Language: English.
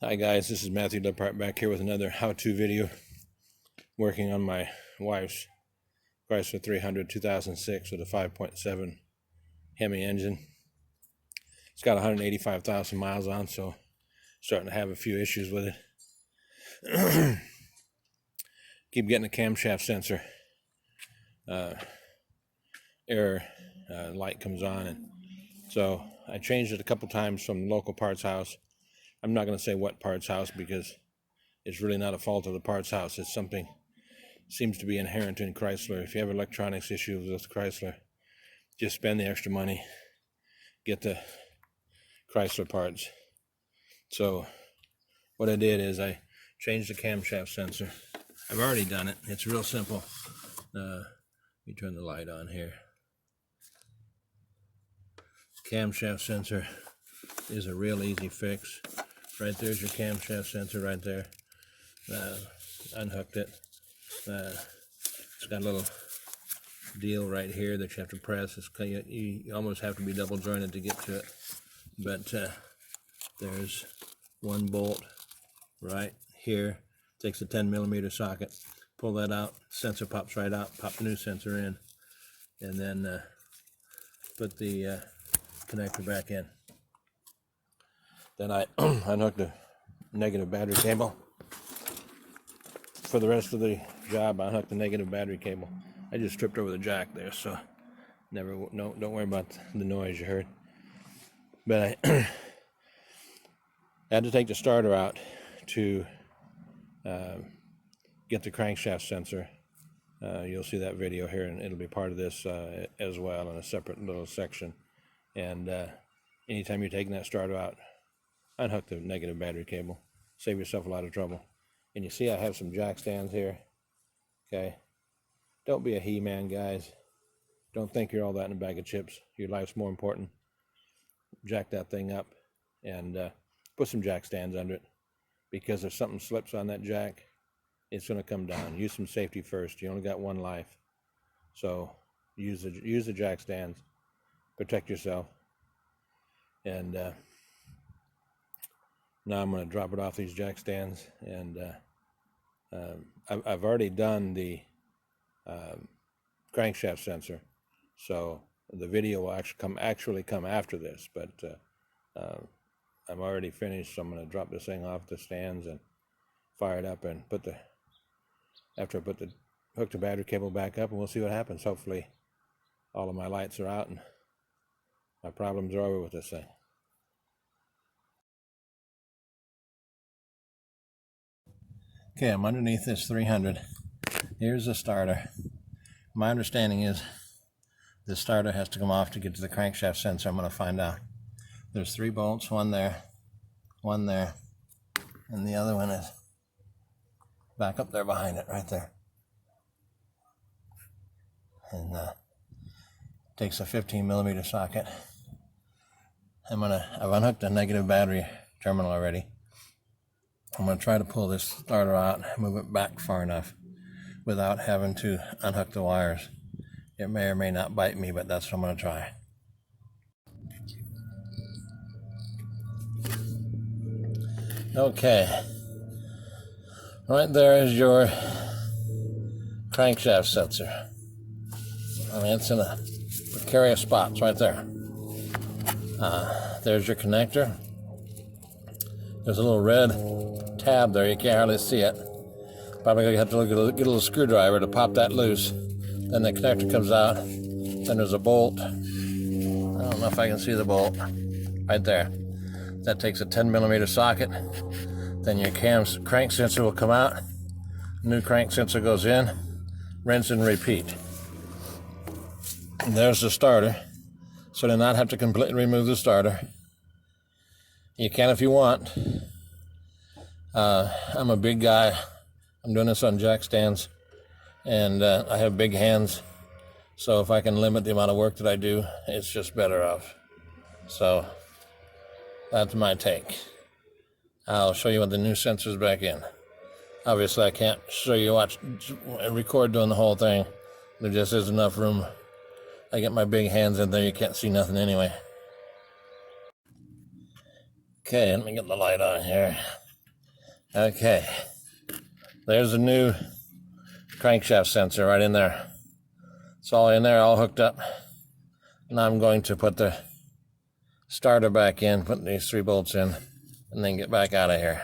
Hi guys, this is Matthew Lepart back here with another how-to video working on my wife's Chrysler 300 2006 with a 5.7 Hemi engine. It's got 185,000 miles on, so starting to have a few issues with it. Keep getting a camshaft sensor error light comes on, and so I changed it a couple times from the local parts house. I'm not going to say what parts house because it's really not a fault of the parts house. It's something seems to be inherent in Chrysler. If you have electronics issues with Chrysler, just spend the extra money, get the Chrysler parts. So what I did is I changed the camshaft sensor. I've already done it. It's real simple. Let me turn the light on here. Camshaft sensor is a real easy fix. Right there's your camshaft sensor right there. Unhooked it. It's got a little deal right here that you have to press. You almost have to be double jointed to get to it. But there's one bolt right here. Takes a 10mm socket. Pull that out. Sensor pops right out. Pop the new sensor in. And then put the connector back in. Then I unhooked the negative battery cable. For the rest of the job, I unhooked the negative battery cable. I just tripped over the jack there, so don't worry about the noise you heard. But I had to take the starter out to get the crankshaft sensor. You'll see that video here, and it'll be part of this as well in a separate little section. And anytime you're taking that starter out, unhook the negative battery cable. Save yourself a lot of trouble. And you see I have some jack stands here. Okay. Don't be a he-man, guys. Don't think you're all that in a bag of chips. Your life's more important. Jack that thing up and put some jack stands under it. Because if something slips on that jack, it's going to come down. Use some safety first. You only got one life. So use the jack stands. Protect yourself. And now I'm going to drop it off these jack stands, and I've already done the crankshaft sensor, so the video will actually come after this. But I'm already finished, so I'm going to drop this thing off the stands and fire it up, and hook the battery cable back up, and we'll see what happens. Hopefully, all of my lights are out and my problems are over with this thing. Okay, I'm underneath this 300. Here's the starter. My understanding is the starter has to come off to get to the crankshaft sensor. I'm going to find out. There's 3 bolts, one there, and the other one is back up there behind it, right there. And takes a 15mm socket. I've unhooked the negative battery terminal already. I'm going to try to pull this starter out and move it back far enough without having to unhook the wires. It may or may not bite me, but that's what I'm going to try. Okay. Right there is your crankshaft sensor. I mean, it's in a precarious spot. It's right there. There's your connector. There's a little red tab there. You can't hardly see it. Probably going to have to get a little screwdriver to pop that loose. Then the connector comes out. Then there's a bolt. I don't know if I can see the bolt. Right there. That takes a 10mm socket. Then your crank sensor will come out. New crank sensor goes in. Rinse and repeat. And there's the starter. So to not have to completely remove the starter. You can if you want. I'm a big guy. I'm doing this on jack stands, and I have big hands. So if I can limit the amount of work that I do, it's just better off. So that's my take. I'll show you when the new sensor's back in. Obviously, I can't show you record doing the whole thing. There just isn't enough room. I get my big hands in there. You can't see nothing anyway. Okay, let me get the light on here. Okay, there's a new crankshaft sensor right in there. It's all in there, all hooked up. Now I'm going to put the starter back in, put these 3 bolts in, and then get back out of here.